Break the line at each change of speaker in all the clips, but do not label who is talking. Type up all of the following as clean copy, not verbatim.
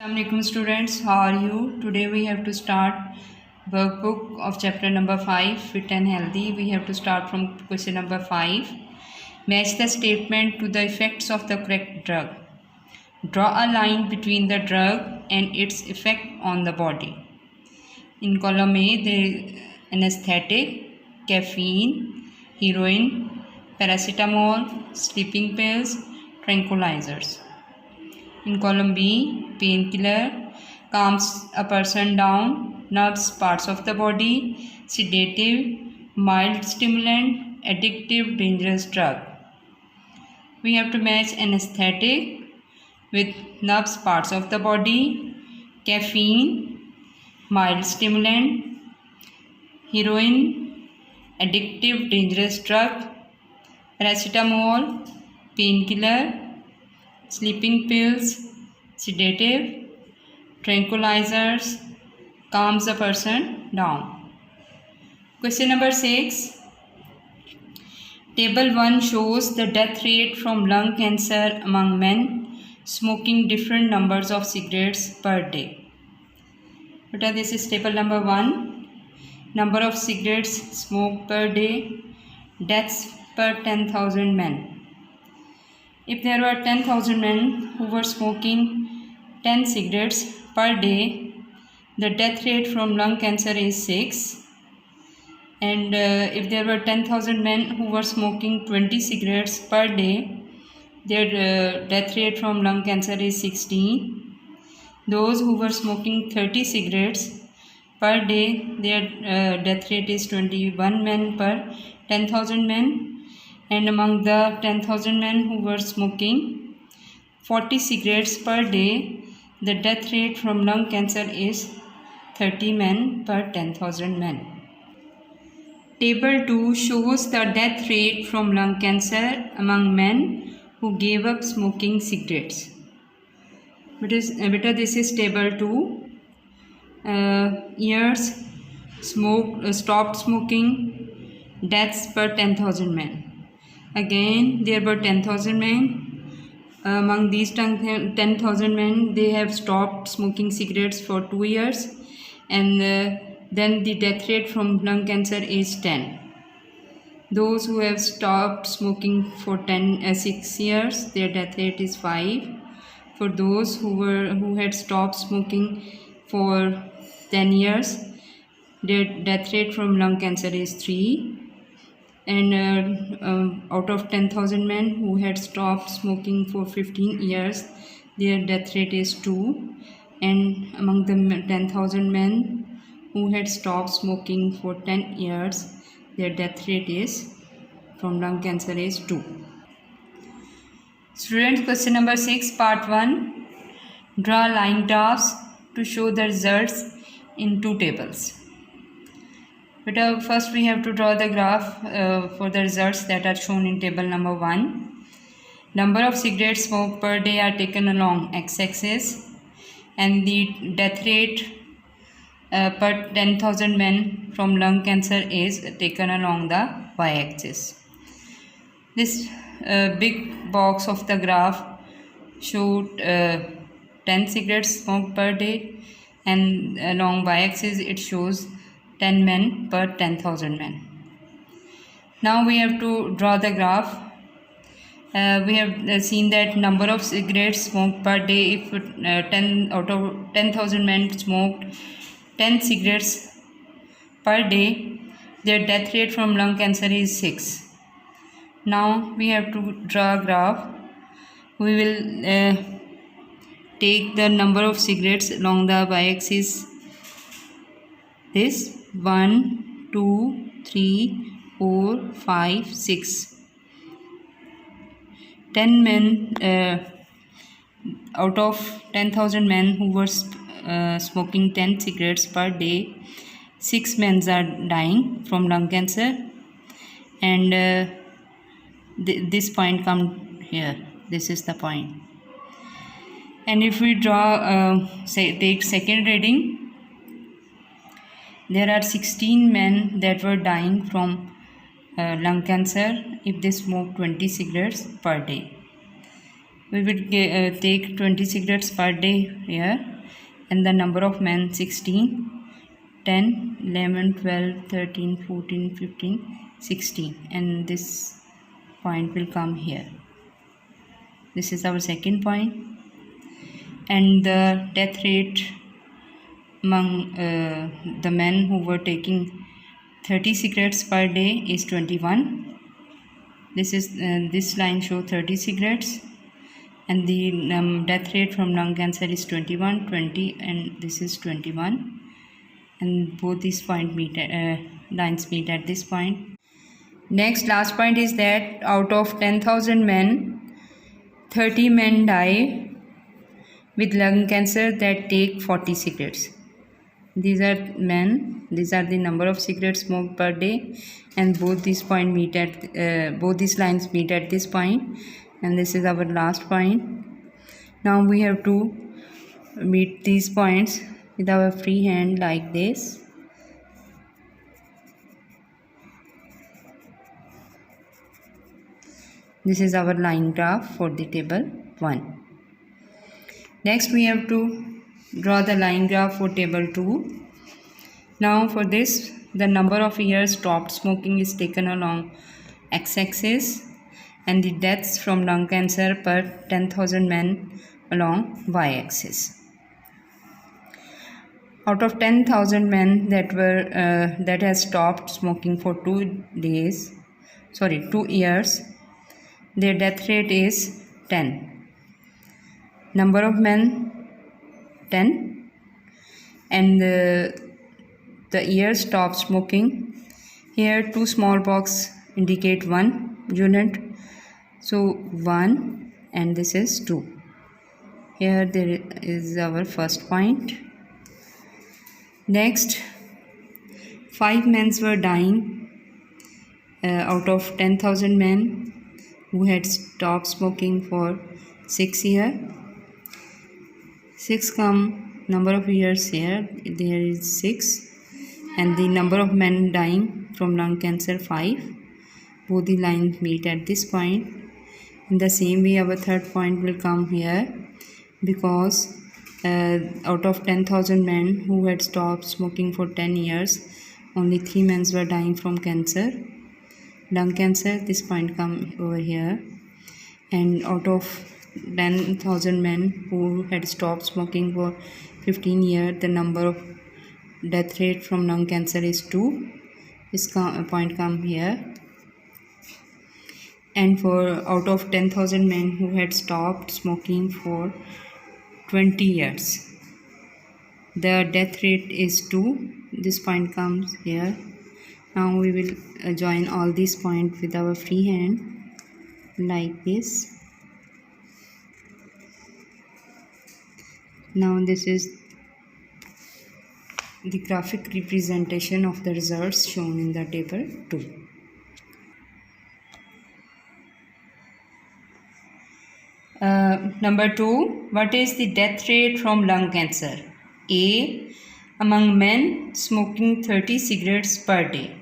Assalamualaikum students, how are you? Today we have to start workbook of chapter number 5, Fit and Healthy. We have to start from question number 5. Match the statement to the effects of the correct drug. Draw a line between the drug and its effect on the body. In column A, there is anesthetic, caffeine, heroin, paracetamol, sleeping pills, tranquilizers. In column B, painkiller, calms a person down, nerves parts of the body, sedative, mild stimulant, addictive, dangerous drug. We have to match anesthetic with nerves parts of the body, caffeine, mild stimulant, heroin, addictive, dangerous drug, paracetamol, painkiller, sleeping pills, sedative, tranquilizers, calms a person down. Question number 6. Table 1 shows the death rate from lung cancer among men smoking different numbers of cigarettes per day. This is table number 1. Number of cigarettes smoked per day, deaths per 10,000 men. If there were 10,000 men who were smoking 10 cigarettes per day, the death rate from lung cancer is 6. And if there were 10,000 men who were smoking 20 cigarettes per day, their death rate from lung cancer is 16. Those who were smoking 30 cigarettes per day, their death rate is 21 men per 10,000 men. And among the 10,000 men who were smoking 40 cigarettes per day, the death rate from lung cancer is 30 men per 10,000 men. Table 2 shows the death rate from lung cancer among men who gave up smoking cigarettes. This is table 2. Years stopped smoking, deaths per 10,000 men. Again, there were 10,000 men. Among these 10,000 men, they have stopped smoking cigarettes for 2 years, and then the death rate from lung cancer is 10. Those who have stopped smoking for 6 years, their death rate is 5. For those who had stopped smoking for 10 years, their death rate from lung cancer is 3. And out of 10,000 men who had stopped smoking for 15 years, their death rate is 2. And among the 10,000 men who had stopped smoking for 10 years, their death rate is from lung cancer is 2. Students, question number 6, part 1. Draw line graphs to show the results in 2 tables. First we have to draw the graph for the results that are shown in table number 1. Number of cigarettes smoked per day are taken along x-axis, and the death rate per 10,000 men from lung cancer is taken along the y-axis. This big box of the graph showed 10 cigarettes smoked per day, and along y-axis it shows 10 men per 10,000 men. Now we have to draw the graph. We have seen that number of cigarettes smoked per day, if 10 out of 10,000 men smoked 10 cigarettes per day, their death rate from lung cancer is 6. Now we have to draw a graph. We will take the number of cigarettes along the y-axis. This 1, 2, 3, 4, 5, 6. 10 men out of 10,000 men who were smoking 10 cigarettes per day, 6 men are dying from lung cancer, and this point comes here. This is the point. And if we draw, take second reading, there are 16 men that were dying from lung cancer if they smoke 20 cigarettes per day. We will take 20 cigarettes per day here, and the number of men 16, 10, 11, 12, 13, 14, 15, 16, and this point will come here. This is our second point. And the death rate among the men who were taking 30 cigarettes per day is 21. This line shows 30 cigarettes, and the death rate from lung cancer is 21, 20, and this is 21, and both these lines meet at this point. Next, last point is that out of 10,000 men, 30 men die with lung cancer that take 40 cigarettes. These are men. These are the number of cigarettes smoked per day, and both these lines meet at this point, and this is our last point. Now we have to meet these points with our free hand like this. This is our line graph for the table 1. Next we have to draw the line graph for table 2. Now for this, the number of years stopped smoking is taken along x-axis, and the deaths from lung cancer per 10,000 men along y-axis. Out of 10,000 men that has stopped smoking for 2 years, their death rate is 10. Number of men 10, and the year stopped smoking. Here 2 small box indicate 1 unit, so 1, and this is 2. Here there is our first point. Next, 5 men were dying out of 10,000 men who had stopped smoking for 6 years. 6 come number of years here, there is 6, and the number of men dying from lung cancer 5. Both the lines meet at this point. In the same way, our third point will come here, because out of 10,000 men who had stopped smoking for 10 years, only 3 men were dying from cancer, lung cancer. This point come over here. And out of 10,000 men who had stopped smoking for 15 years, the number of death rate from lung cancer is 2. This point come here. And for out of 10,000 men who had stopped smoking for 20 years, the death rate is 2. This point comes here. Now we will join all these points with our free hand like this. Now this is the graphic representation of the results shown in the table 2. Number 2, what is the death rate from lung cancer? A. Among men smoking 30 cigarettes per day.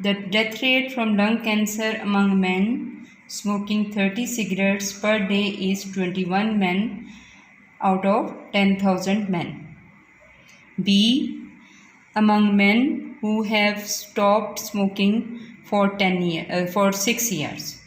The death rate from lung cancer among men smoking 30 cigarettes per day is 21 men out of 10,000 men. B. Among men who have stopped smoking for 6 years.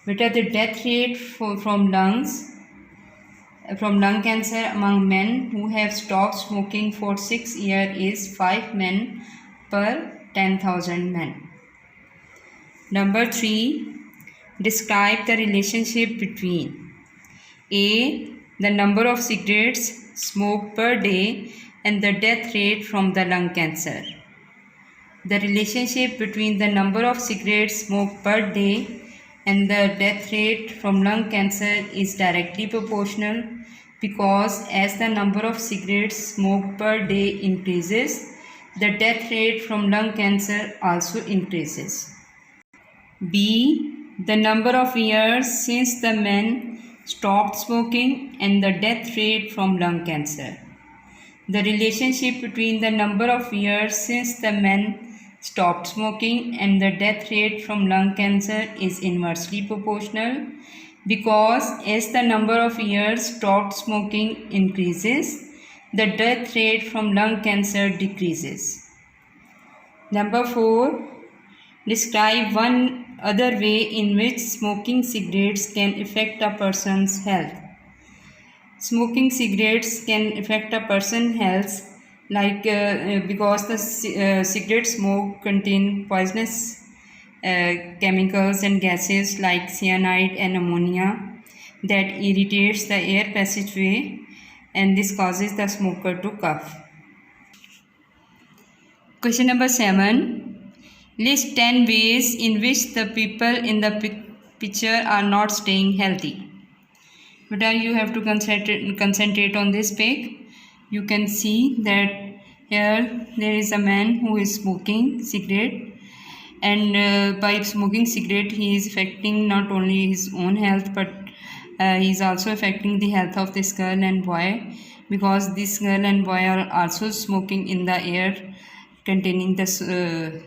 Beta, the death rate from lung cancer among men who have stopped smoking for 6 years is 5 men per 10,000 men. Number 3, describe the relationship between A. the number of cigarettes smoked per day and the death rate from the lung cancer. The relationship between the number of cigarettes smoked per day and the death rate from lung cancer is directly proportional, because as the number of cigarettes smoked per day increases, the death rate from lung cancer also increases. B. The number of years since the men stopped smoking and the death rate from lung cancer. The relationship between the number of years since the men stopped smoking and the death rate from lung cancer is inversely proportional, because as the number of years stopped smoking increases, the death rate from lung cancer decreases. Number 4. Describe one other way in which smoking cigarettes can affect a person's health. Smoking cigarettes can affect a person's health because the cigarette smoke contain poisonous chemicals and gases like cyanide and ammonia that irritates the air passageway, and this causes the smoker to cough. Question number 7. List 10 ways in which the people in the picture are not staying healthy. But you have to concentrate on this page. You can see that here there is a man who is smoking cigarette, and by smoking cigarette he is affecting not only his own health but he is also affecting the health of this girl and boy, because this girl and boy are also smoking in the air containing the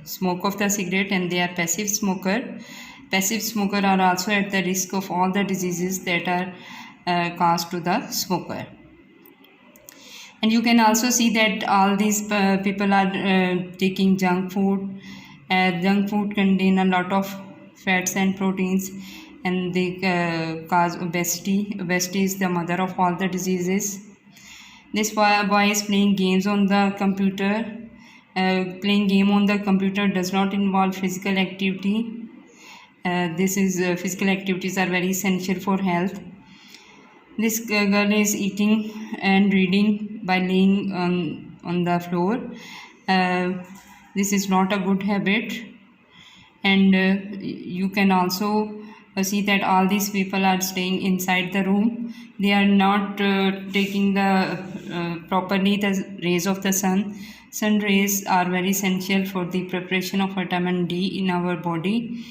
smoke of the cigarette, and they are passive smoker. Passive smoker are also at the risk of all the diseases that are caused to the smoker. And you can also see that all these people are taking junk food. Junk food contain a lot of fats and proteins, and they cause obesity. Obesity is the mother of all the diseases. This boy is playing games on the computer. Playing game on the computer does not involve physical activity. Physical activities are very essential for health. This girl is eating and reading by laying on the floor. This is not a good habit, and you can also see that all these people are staying inside the room. They are not taking the properly the rays of the sun. Sun rays are very essential for the preparation of vitamin D in our body.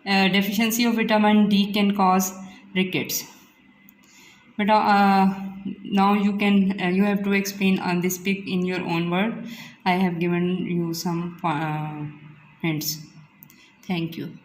Deficiency of vitamin D can cause rickets. But now you have to explain on this pic in your own word. I have given you some hints. Thank you.